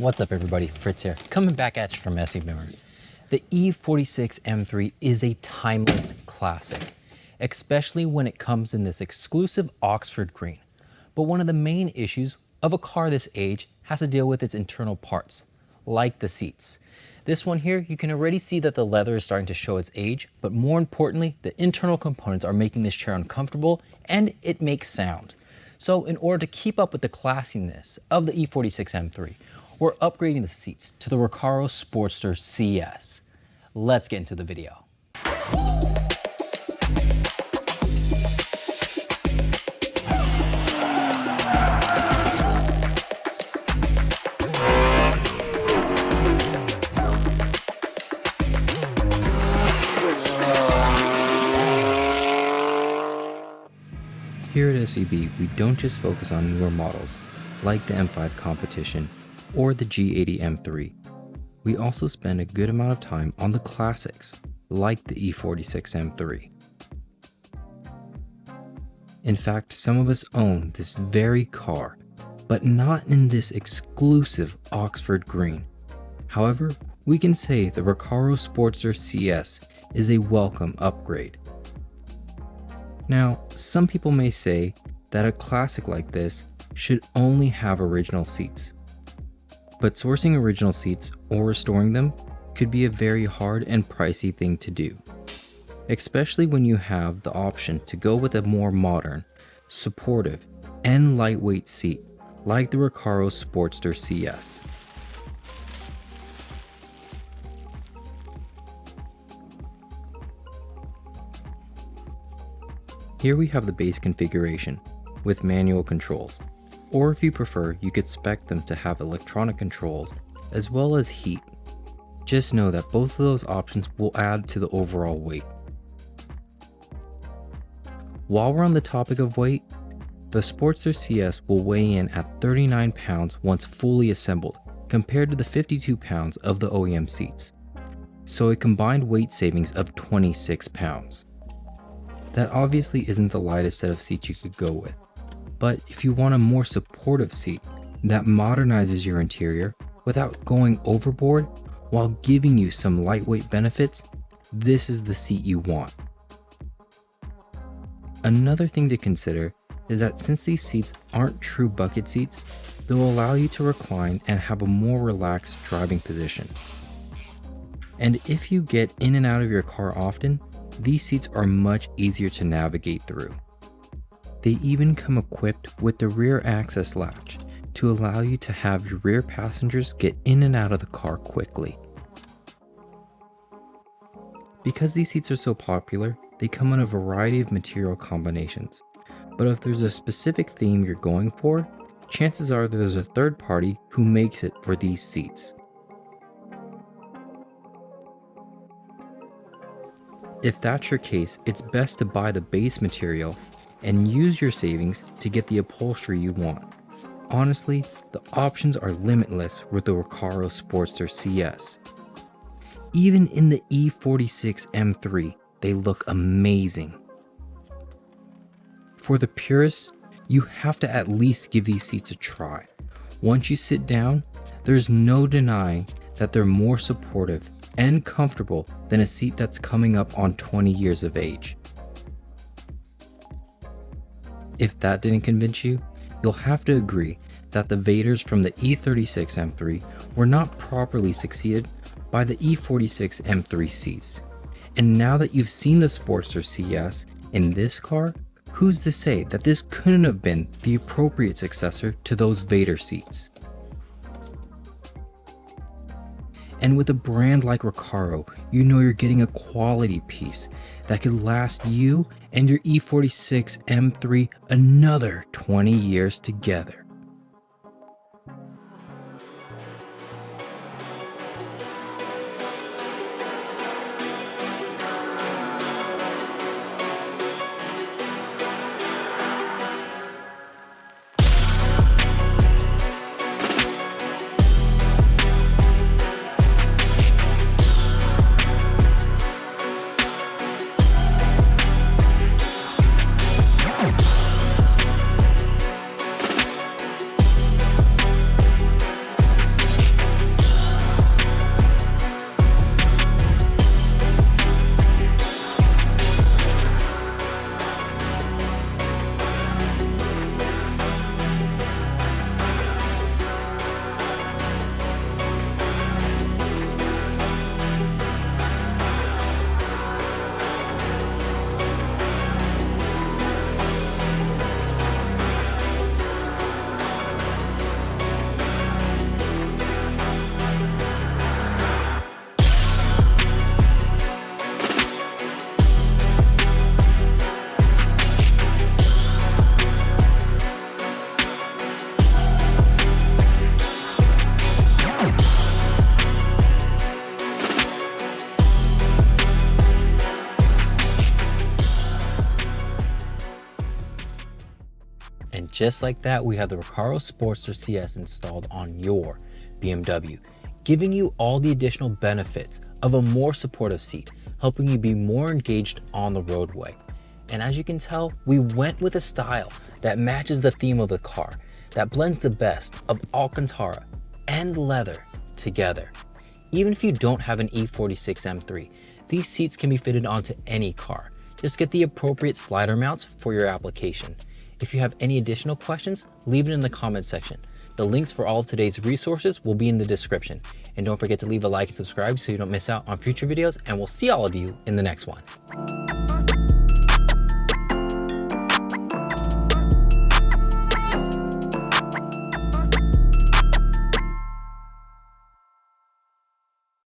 What's up everybody, Fritz here, coming back at you from SVBimmer. The E46 M3 is a timeless classic, especially when it comes in this exclusive Oxford green. But one of the main issues of a car this age has to deal with its internal parts, like the seats. This one here, you can already see that the leather is starting to show its age, but more importantly, the internal components are making this chair uncomfortable and it makes sound. So in order to keep up with the classiness of the E46 M3, we're upgrading the seats to the Recaro Sportster CS. Let's get into the video. Here at SVB, we don't just focus on newer models like the M5 Competition or the G80 M3. We also spend a good amount of time on the classics like the E46 M3. In fact, some of us own this very car, but not in this exclusive Oxford green. However, we can say the Recaro Sportster CS is a welcome upgrade. Now, some people may say that a classic like this should only have original seats. But sourcing original seats or restoring them could be a very hard and pricey thing to do, especially when you have the option to go with a more modern, supportive, and lightweight seat like the Recaro Sportster CS. Here we have the base configuration with manual controls, or if you prefer, you could spec them to have electronic controls as well as heat. Just know that both of those options will add to the overall weight. While we're on the topic of weight, the Sportster CS will weigh in at 39 pounds once fully assembled, compared to the 52 pounds of the OEM seats. So a combined weight savings of 26 pounds. That obviously isn't the lightest set of seats you could go with, but if you want a more supportive seat that modernizes your interior without going overboard while giving you some lightweight benefits, this is the seat you want. Another thing to consider is that since these seats aren't true bucket seats, they'll allow you to recline and have a more relaxed driving position. And if you get in and out of your car often, these seats are much easier to navigate through. They even come equipped with the rear access latch to allow you to have your rear passengers get in and out of the car quickly. Because these seats are so popular, they come in a variety of material combinations. But if there's a specific theme you're going for, chances are there's a third party who makes it for these seats. If that's your case, it's best to buy the base material and use your savings to get the upholstery you want. Honestly, the options are limitless with the Recaro Sportster CS. Even in the E46 M3, they look amazing. For the purists, you have to at least give these seats a try. Once you sit down, there's no denying that they're more supportive and comfortable than a seat that's coming up on 20 years of age. If that didn't convince you, you'll have to agree that the Vaders from the E36 M3 were not properly succeeded by the E46 M3 seats. And now that you've seen the Sportster CS in this car, who's to say that this couldn't have been the appropriate successor to those Vader seats? And with a brand like Recaro, you know you're getting a quality piece that could last you and your E46 M3 another 20 years together. just like that, we have the Recaro Sportster CS installed on your BMW, giving you all the additional benefits of a more supportive seat, helping you be more engaged on the roadway. And as you can tell, we went with a style that matches the theme of the car, that blends the best of Alcantara and leather together. Even if you don't have an E46 M3, these seats can be fitted onto any car. Just get the appropriate slider mounts for your application. If you have any additional questions, leave it in the comment section. The links for all of today's resources will be in the description. And don't forget to leave a like and subscribe so you don't miss out on future videos, and we'll see all of you in the next one.